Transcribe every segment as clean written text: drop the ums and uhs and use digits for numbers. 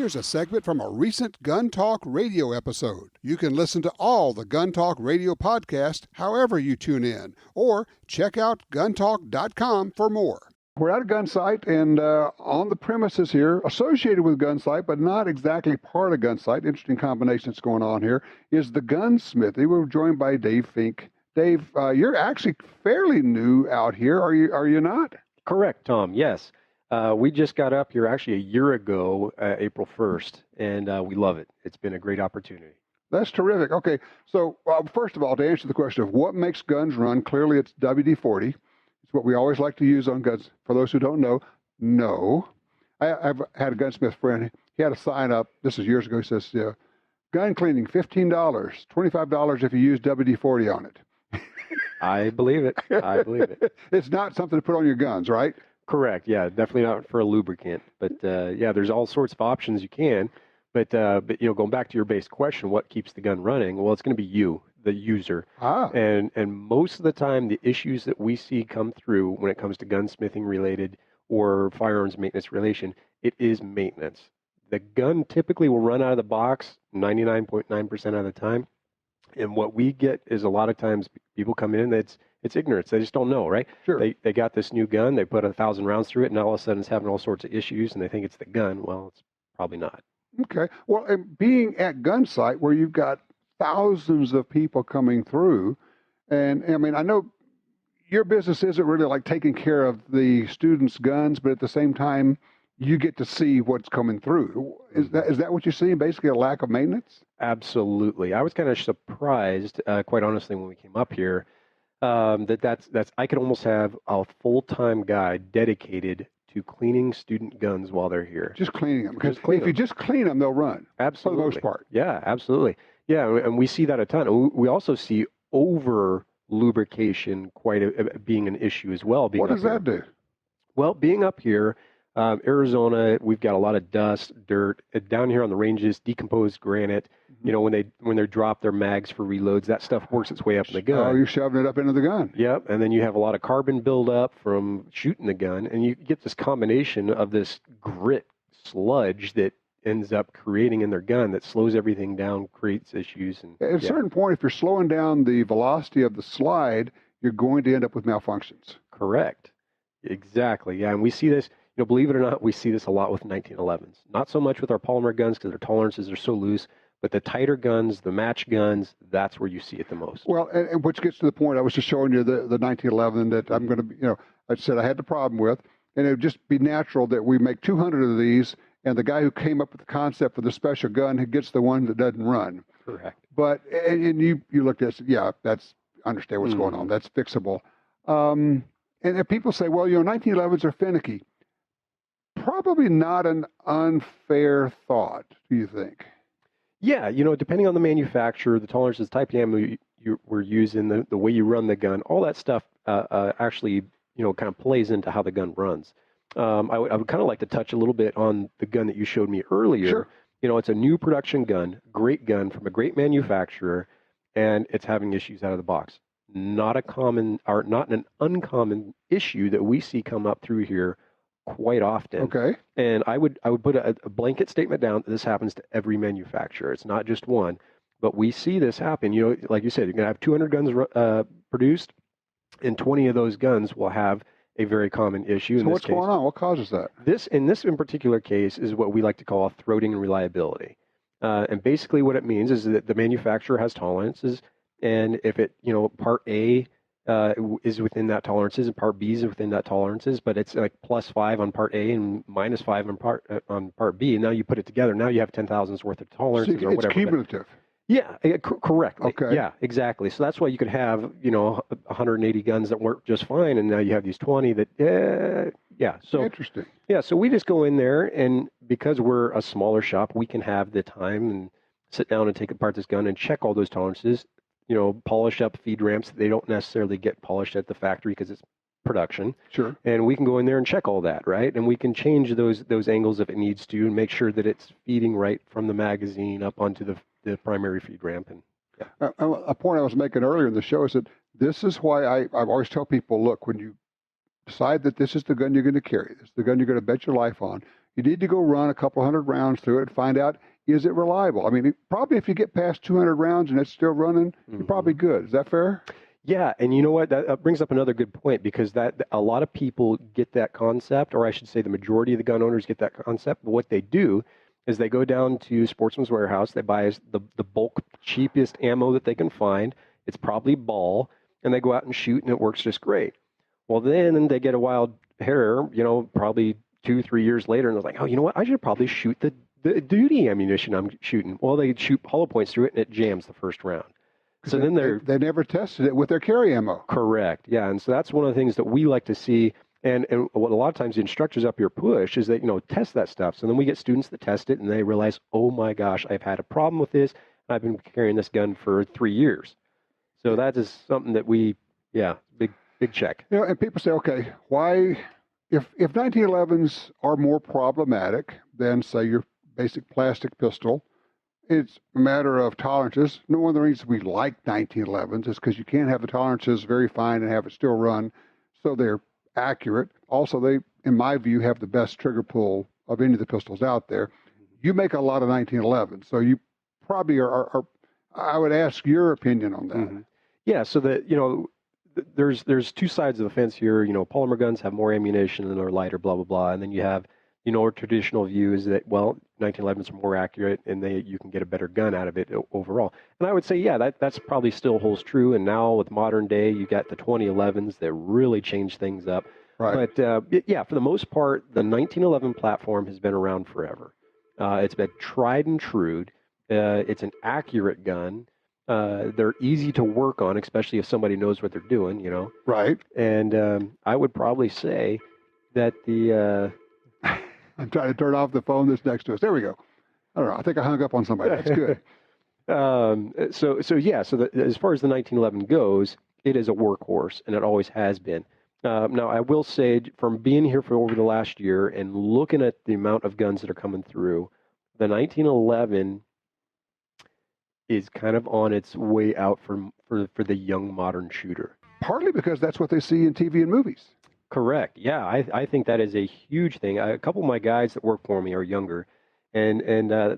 Here's a segment from a recent Gun Talk radio episode. You can listen to all the Gun Talk radio podcasts however you tune in, or check out guntalk.com for more. We're at a gun site and on the premises here, associated with gun site, but not exactly part of gun site. Interesting combination that's going on here is the gunsmithy. We're joined by Dave Fink. Dave, you're actually fairly new out here, are you not? Correct, Tom. Yes. We just got up here actually a year ago, April 1st, and we love it. It's been a great opportunity. That's terrific. Okay, so first of all, to answer the question of what makes guns run, clearly it's WD-40. It's what we always like to use on guns. For those who don't know, no. I've had a gunsmith friend. He had a sign up, this is years ago, he says, gun cleaning, $15, $25 if you use WD-40 on it. I believe it. I believe it. It's not something to put on your guns, right? Correct. Yeah, definitely not for a lubricant. But yeah, there's all sorts of options you can. But going back to your base question, what keeps the gun running? Well, it's going to be you, the user. And most of the time, the issues that we see come through when it comes to gunsmithing related or firearms maintenance relation, it is maintenance. The gun typically will run out of the box 99.9% of the time. And what we get is a lot of times people come in, it's ignorance. They just don't know, right? Sure. They got this new gun, they put 1,000 rounds through it, and all of a sudden it's having all sorts of issues, and they think it's the gun. Well, it's probably not. Okay. Well, and being at gun site where you've got thousands of people coming through, and I mean, I know your business isn't really like taking care of the students' guns, but at the same time, you get to see what's coming through. Is that what you're seeing? Basically, a lack of maintenance? Absolutely. I was kind of surprised, quite honestly, when we came up here, that's I could almost have a full-time guy dedicated to cleaning student guns while they're here. Just cleaning them. Because if you just clean them, they'll run. Absolutely. For the most part. Yeah, absolutely. Yeah, and we see that a ton. We also see over lubrication being an issue as well. What does that do? Well, being up here, Arizona, we've got a lot of dust, dirt. Down here on the ranges, decomposed granite. You know, when they drop their mags for reloads, that stuff works its way up in the gun. Oh, you're shoving it up into the gun. Yep, and then you have a lot of carbon buildup from shooting the gun, and you get this combination of this grit sludge that ends up creating in their gun that slows everything down, creates issues. And at a certain point, if you're slowing down the velocity of the slide, you're going to end up with malfunctions. Correct. Exactly. Yeah, and we see this. You know, believe it or not, we see this a lot with 1911s. Not so much with our polymer guns because their tolerances are so loose, but the tighter guns, the match guns, that's where you see it the most. Well, and which gets to the point, I was just showing you the 1911 that I'm going to, I said I had the problem with, and it would just be natural that we make 200 of these, and the guy who came up with the concept for the special gun who gets the one that doesn't run. Correct. But, and you looked at it, yeah, understand what's going on. That's fixable. And if people say, well, 1911s are finicky. Probably not an unfair thought, do you think? Yeah, depending on the manufacturer, the tolerances, type of ammo we're using, the way you run the gun, all that stuff actually, kind of plays into how the gun runs. I would kind of like to touch a little bit on the gun that you showed me earlier. Sure. It's a new production gun, great gun from a great manufacturer, and it's having issues out of the box. Not an uncommon issue that we see come up through here quite often. Okay. And I would put a blanket statement down that this happens to every manufacturer. It's not just one, but we see this happen. Like you said, you're going to have 200 guns produced, and 20 of those guns will have a very common issue. So what's going on? What causes that? This in particular case is what we like to call throating and reliability. And basically what it means is that the manufacturer has tolerances, and if it, part A is within that tolerances and part B is within that tolerances, but it's like +5 on part A and -5 on part B. And now you put it together. Now you have 10,000's worth of tolerances or whatever. It's cumulative. Yeah, correct. Okay. Yeah, exactly. So that's why you could have, 180 guns that work just fine, and now you have these 20 that, yeah. So interesting. Yeah, so we just go in there, and because we're a smaller shop, we can have the time and sit down and take apart this gun and check all those tolerances. Polish up feed ramps. They don't necessarily get polished at the factory because it's production. Sure. And we can go in there and check all that, right? And we can change those angles if it needs to and make sure that it's feeding right from the magazine up onto the primary feed ramp. And yeah. A point I was making earlier in the show is that this is why I always tell people, look, when you decide that this is the gun you're going to carry, this is the gun you're going to bet your life on, you need to go run a couple hundred rounds through it and find out, is it reliable? I mean, probably if you get past 200 rounds and it's still running, you're probably good. Is that fair? Yeah, and you know what? That brings up another good point, because that a lot of people get that concept, or I should say the majority of the gun owners get that concept. But what they do is they go down to Sportsman's Warehouse, they buy the bulk cheapest ammo that they can find. It's probably ball, and they go out and shoot, and it works just great. Well, then they get a wild hair, probably 2-3 years later, and they're like, oh, you know what? I should probably shoot the duty ammunition I'm shooting. Well, they shoot hollow points through it, and it jams the first round. So then they never tested it with their carry ammo. Correct. Yeah, and so that's one of the things that we like to see. And what a lot of times the instructors up here push is that, test that stuff. So then we get students that test it, and they realize, oh my gosh, I've had a problem with this, and I've been carrying this gun for 3 years. So that is something that big check. And people say, okay, why, if 1911s are more problematic than, say, your basic plastic pistol, it's a matter of tolerances. One of the reasons we like 1911s is because you can't have the tolerances very fine and have it still run, so they're accurate. Also, they, in my view, have the best trigger pull of any of the pistols out there. You make a lot of 1911s, so you probably are I would ask your opinion on that. Mm-hmm. Yeah, so there's two sides of the fence here. Polymer guns have more ammunition and they're lighter, blah, blah, blah. And then you have, our traditional view is that, 1911s are more accurate and you can get a better gun out of it overall. And I would say, that's probably still holds true. And now with modern day, you got the 2011s that really change things up. Right. But for the most part, the 1911 platform has been around forever. It's been tried and true. It's an accurate gun. They're easy to work on, especially if somebody knows what they're doing, Right. And I would probably say that I'm trying to turn off the phone that's next to us. There we go. I don't know. I think I hung up on somebody. That's good. So as far as the 1911 goes, it is a workhorse, and it always has been. Now, I will say, from being here for over the last year and looking at the amount of guns that are coming through, the 1911 is kind of on its way out for the young modern shooter. Partly because that's what they see in TV and movies. Correct. Yeah, I think that is a huge thing. A couple of my guys that work for me are younger, and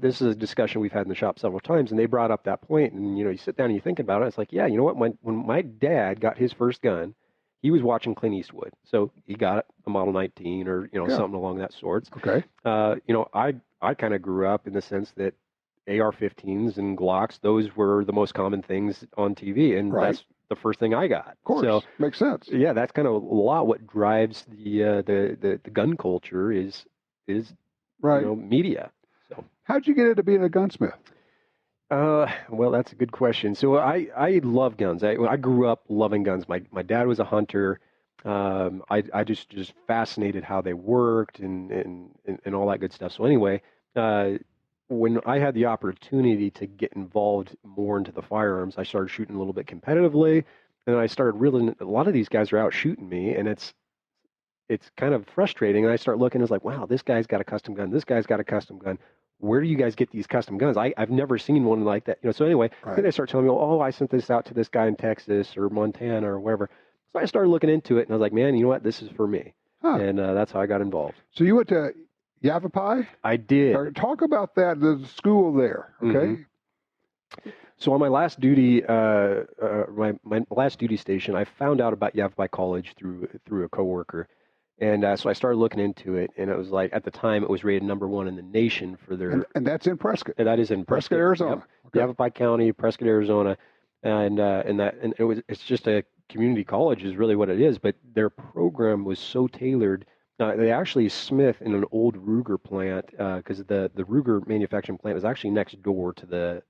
this is a discussion we've had in the shop several times, and they brought up that point, and you sit down and you think about it, it's like, you know what, when my dad got his first gun, he was watching Clint Eastwood, so he got a Model 19 or something along that sorts. Okay. I kind of grew up in the sense that AR-15s and Glocks, those were the most common things on TV, and that's the first thing I got. Of course, so, makes sense. Yeah, that's kind of a lot what drives the gun culture is media. So, how'd you get into being a gunsmith? Well, that's a good question. So I love guns. I grew up loving guns. My dad was a hunter. I just fascinated how they worked and all that good stuff. So anyway, when I had the opportunity to get involved more into the firearms, I started shooting a little bit competitively, and I started realizing a lot of these guys are out shooting me, and it's kind of frustrating. And I start looking, it's like, wow, this guy's got a custom gun. This guy's got a custom gun. Where do you guys get these custom guns? I've never seen one like that. So anyway, then they start telling me, oh, I sent this out to this guy in Texas or Montana or wherever. So I started looking into it, and I was like, man, you know what? This is for me. Huh. And that's how I got involved. So you went to Yavapai? I did. Talk about that, the school there, okay? Mm-hmm. So on my last duty, my last duty station, I found out about Yavapai College through a coworker. And so I started looking into it, and it was like, at the time, it was rated #1 in the nation for their... And that's in Prescott? And that is in Prescott, Arizona. Yep. Okay. Yavapai County, Prescott, Arizona. And it's just a community college is really what it is, but their program was so tailored. They actually smith in an old Ruger plant, because the Ruger manufacturing plant was actually next door to the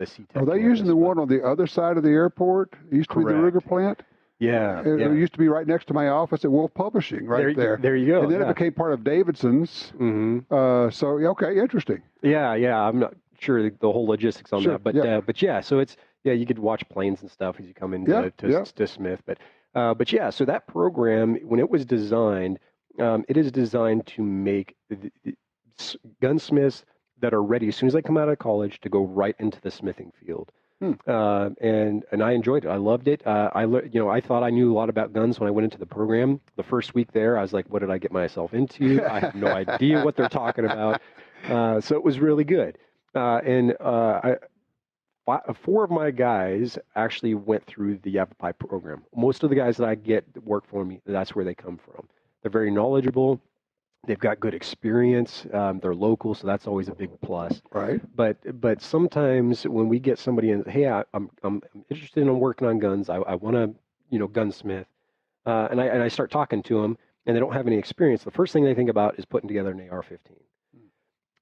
C-Tech. Are they using the one on the other side of the airport? It used to be the Ruger plant? Yeah. It used to be right next to my office at Wolf Publishing, there. There you go. And then it became part of Davidson's. Mm-hmm. Okay, interesting. Yeah. I'm not sure the whole logistics on that, but yeah. So it's you could watch planes and stuff as you come into to Smith, but yeah. So that program, when it was designed, it is designed to make the gunsmiths that are ready as soon as they come out of college to go right into the smithing field. and I enjoyed it. I loved it. I thought I knew a lot about guns when I went into the program. The first week there, I was like, what did I get myself into? I have no idea what they're talking about. So it was really good. Four of my guys actually went through the Yavapai program. Most of the guys that I get that work for me, that's where they come from. They're very knowledgeable. They've got good experience. They're local, so that's always a big plus. Right. But sometimes when we get somebody in, hey, I'm interested in working on guns. I want to, gunsmith, and I start talking to them, and they don't have any experience. The first thing they think about is putting together an AR-15.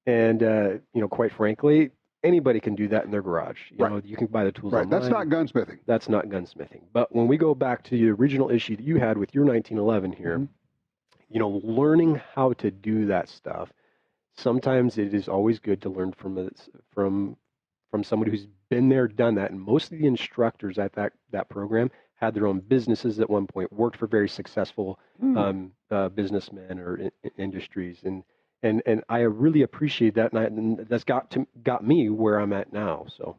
And quite frankly, anybody can do that in their garage. You can buy the tools online. That's not gunsmithing. That's not gunsmithing. But when we go back to the original issue that you had with your 1911 here, learning how to do that stuff, sometimes it is always good to learn from somebody who's been there, done that. And most of the instructors at that program had their own businesses at one point, worked for very successful businessmen or industries. And I really appreciate that, and that's got me where I'm at now. So,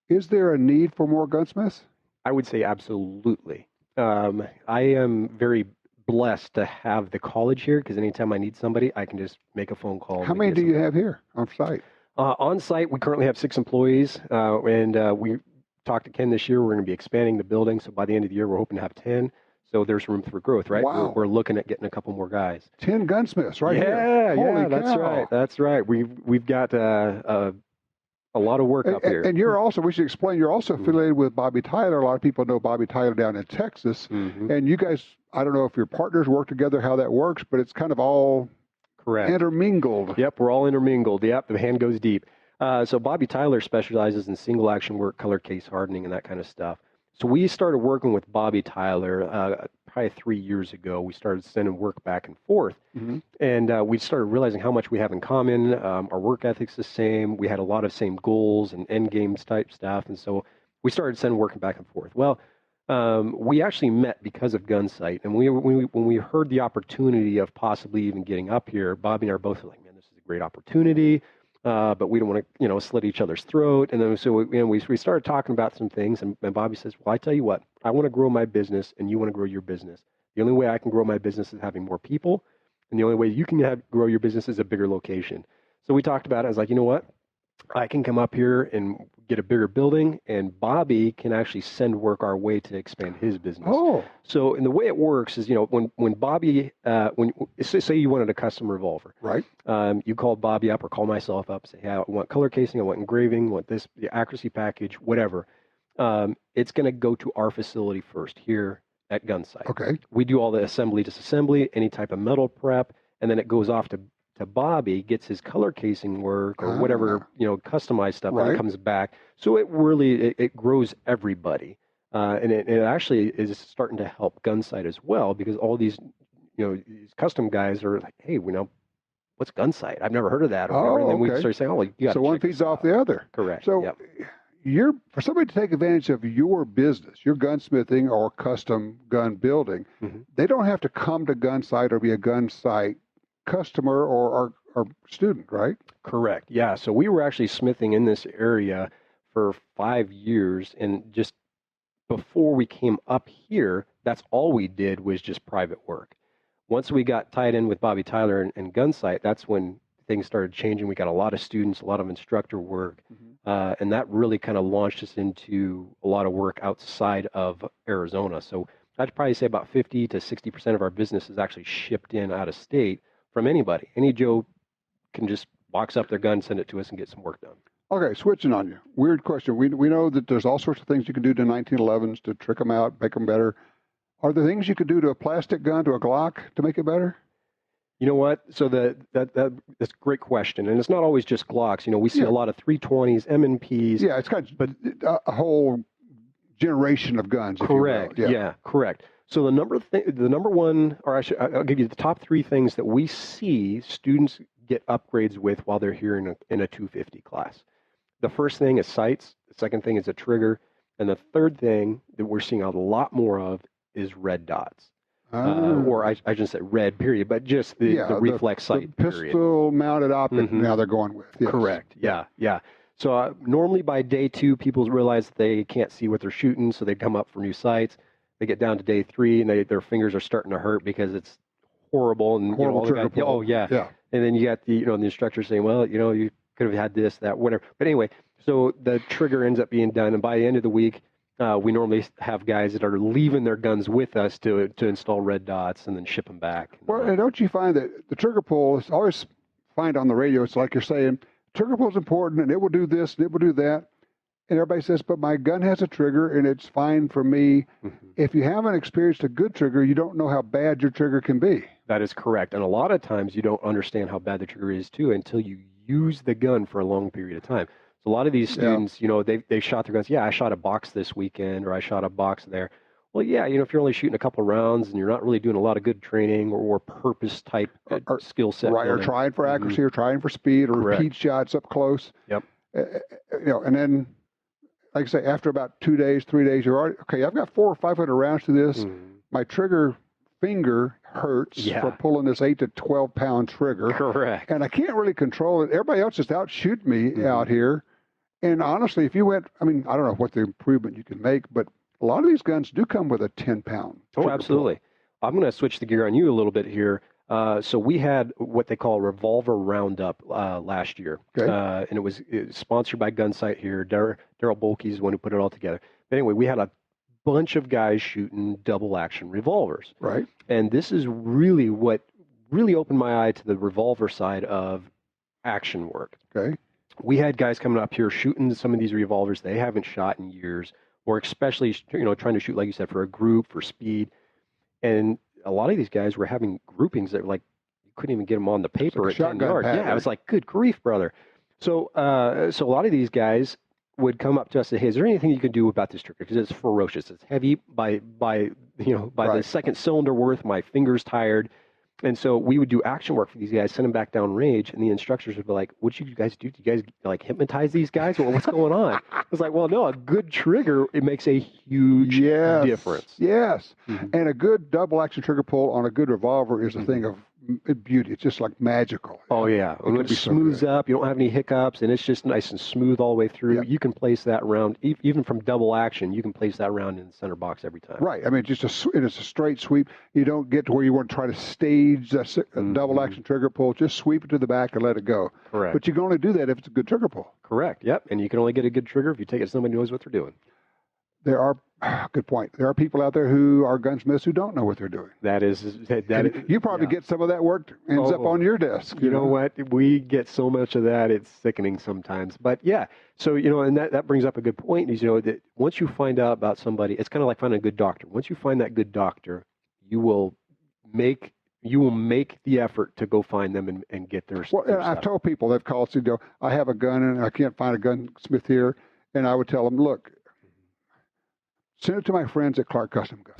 is there a need for more gunsmiths? I would say absolutely. I am very blessed to have the college here, because anytime I need somebody, I can just make a phone call. How many do you have here on site? On site, we currently have 6 employees, and we talked to Ken this year. We're going to be expanding the building, so by the end of the year, we're hoping to have 10. So there's room for growth, right? Wow. We're looking at getting a couple more guys. 10 gunsmiths, right? Yeah, Holy yeah, that's cow. right. That's right. We've got a lot of work up here. And you're also, we should explain, you're also affiliated with Bobby Tyler. A lot of people know Bobby Tyler down in Texas. And you guys, I don't know if your partners work together, how that works, but it's kind of all intermingled. Yep, we're all intermingled. Yep, the hand goes deep. So Bobby Tyler specializes in single action work, color case hardening, and that kind of stuff. So we started working with Bobby Tyler probably 3 years ago. We started sending work back and forth, and we started realizing how much we have in common. Our work ethic's the same. We had a lot of same goals and end games type stuff, and so we started sending work back and forth. Well, we actually met because of Gunsight, and when we heard the opportunity of possibly even getting up here, Bobby and I are both like, man, this is a great opportunity. But we don't want to, slit each other's throat. And then so we started talking about some things, and Bobby says, well, I tell you what, I want to grow my business, and you want to grow your business. The only way I can grow my business is having more people, and the only way you can grow your business is a bigger location. So we talked about it. I was like, you know what? I can come up here and get a bigger building, and Bobby can actually send work our way to expand his business. Oh. So, and the way it works is, when Bobby, say you wanted a custom revolver, right? You called Bobby up or call myself up, say, hey, I want color casing, I want engraving, I want this, the accuracy package, whatever. It's going to go to our facility first here at Gunsight. Okay. We do all the assembly, disassembly, any type of metal prep, and then it goes off to Bobby, gets his color casing work or whatever, customized stuff, and it comes back. So it really, it grows everybody. And it actually is starting to help Gunsight as well, because all these, these custom guys are like, hey, what's Gunsight? I've never heard of that. Or and then we start saying, you got to So one feeds off the other. Correct. So for somebody to take advantage of your business, your gunsmithing or custom gun building, they don't have to come to Gunsight or be a Gunsight customer or student, right? Correct. Yeah. So we were actually smithing in this area for 5 years, and just before we came up here, that's all we did was just private work. Once we got tied in with Bobby Tyler and Gunsight, that's when things started changing. We got a lot of students, a lot of instructor work, and that really kind of launched us into a lot of work outside of Arizona. So I'd probably say about 50 to 60% of our business is actually shipped in out of state from anybody. Any Joe can just box up their gun, send it to us, and get some work done. Okay, switching on you. Weird question. We know that there's all sorts of things you can do to 1911s to trick them out, make them better. Are there things you could do to a plastic gun, to a Glock, to make it better? You know what? So that's a great question, and it's not always just Glocks. We see a lot of 320s, M&Ps. Yeah, it's kind of a whole generation of guns. Correct. If you will. Yeah, correct. So the number one, or I'll give you the top 3 things that we see students get upgrades with while they're here in a 250 class. The first thing is sights. The second thing is a trigger, and the third thing that we're seeing a lot more of is red dots. Or I shouldn't say red, period, but just the reflex sight, the pistol-mounted optic now they're going with. Yes. Correct, yeah. So normally by day 2, people realize that they can't see what they're shooting, so they come up for new sights. They get down to day 3, and their fingers are starting to hurt because it's horrible. And horrible trigger pull. Oh, yeah. And then you got the instructor saying, well, you could have had this, that, whatever. But anyway, so the trigger ends up being done, and by the end of the week, we normally have guys that are leaving their guns with us to install red dots and then ship them back. Well, and don't you find that the trigger pull is always find on the radio, it's like you're saying, trigger pull is important and it will do this and it will do that. And everybody says, but my gun has a trigger and it's fine for me. Mm-hmm. If you haven't experienced a good trigger, you don't know how bad your trigger can be. That is correct. And a lot of times you don't understand how bad the trigger is too until you use the gun for a long period of time. So a lot of these students, they shot their guns. Yeah, I shot a box this weekend, or I shot a box there. Well, yeah, if you're only shooting a couple rounds and you're not really doing a lot of good training or purpose type skill set, right? Or trying for accuracy, or trying for speed, or repeat shots up close. Yep. And then, like I say, after about 2 days, 3 days, you're already okay. I've got 400 or 500 rounds to this. Mm-hmm. My trigger finger hurts for pulling this 8 to 12 pound trigger. Correct. And I can't really control it. Everybody else just out shoot me out here. And honestly, if you went, I don't know what the improvement you can make, but a lot of these guns do come with a 10-pound. Oh, absolutely. Pull. I'm going to switch the gear on you a little bit here. So we had what they call a revolver roundup last year. Okay. And it was sponsored by Gunsight here. Daryl Bolke is the one who put it all together. But anyway, we had a bunch of guys shooting double action revolvers. Right. And this is really what really opened my eye to the revolver side of action work. Okay. We had guys coming up here shooting some of these revolvers they haven't shot in years, or especially, trying to shoot, like you said, for a group, for speed. And a lot of these guys were having groupings that were like, you couldn't even get them on the paper at 10 yards. Yeah, I was like, good grief, brother. So a lot of these guys would come up to us and say, hey, is there anything you can do about this trigger? Because it's ferocious. It's heavy by the second cylinder worth, my finger's tired. And so we would do action work for these guys, send them back down range, and the instructors would be like, what did you guys do? Do you guys like hypnotize these guys? Or what's going on? I was like, well, no, a good trigger, it makes a huge difference. Yes. Mm-hmm. And a good double action trigger pull on a good revolver is a thing of beauty. It's just like magical. Oh, yeah. When it smooths up, you don't have any hiccups, and it's just nice and smooth all the way through. Yep. You can place that round, even from double action, you can place that round in the center box every time. Right. It's a straight sweep. You don't get to where you want to try to stage a double action trigger pull. Just sweep it to the back and let it go. Correct. But you can only do that if it's a good trigger pull. Correct. Yep. And you can only get a good trigger if you take it to somebody who knows what they're doing. Good point. There are people out there who are gunsmiths who don't know what they're doing. You probably get some of that work ends up on your desk. You know what? We get so much of that, it's sickening sometimes. But yeah, so, and that brings up a good point is, that once you find out about somebody, it's kind of like finding a good doctor. Once you find that good doctor, you will make the effort to go find them and get their stuff. Well, I've told people, they've called, said, I have a gun and I can't find a gunsmith here. And I would tell them, look, send it to my friends at Clark Custom Guns.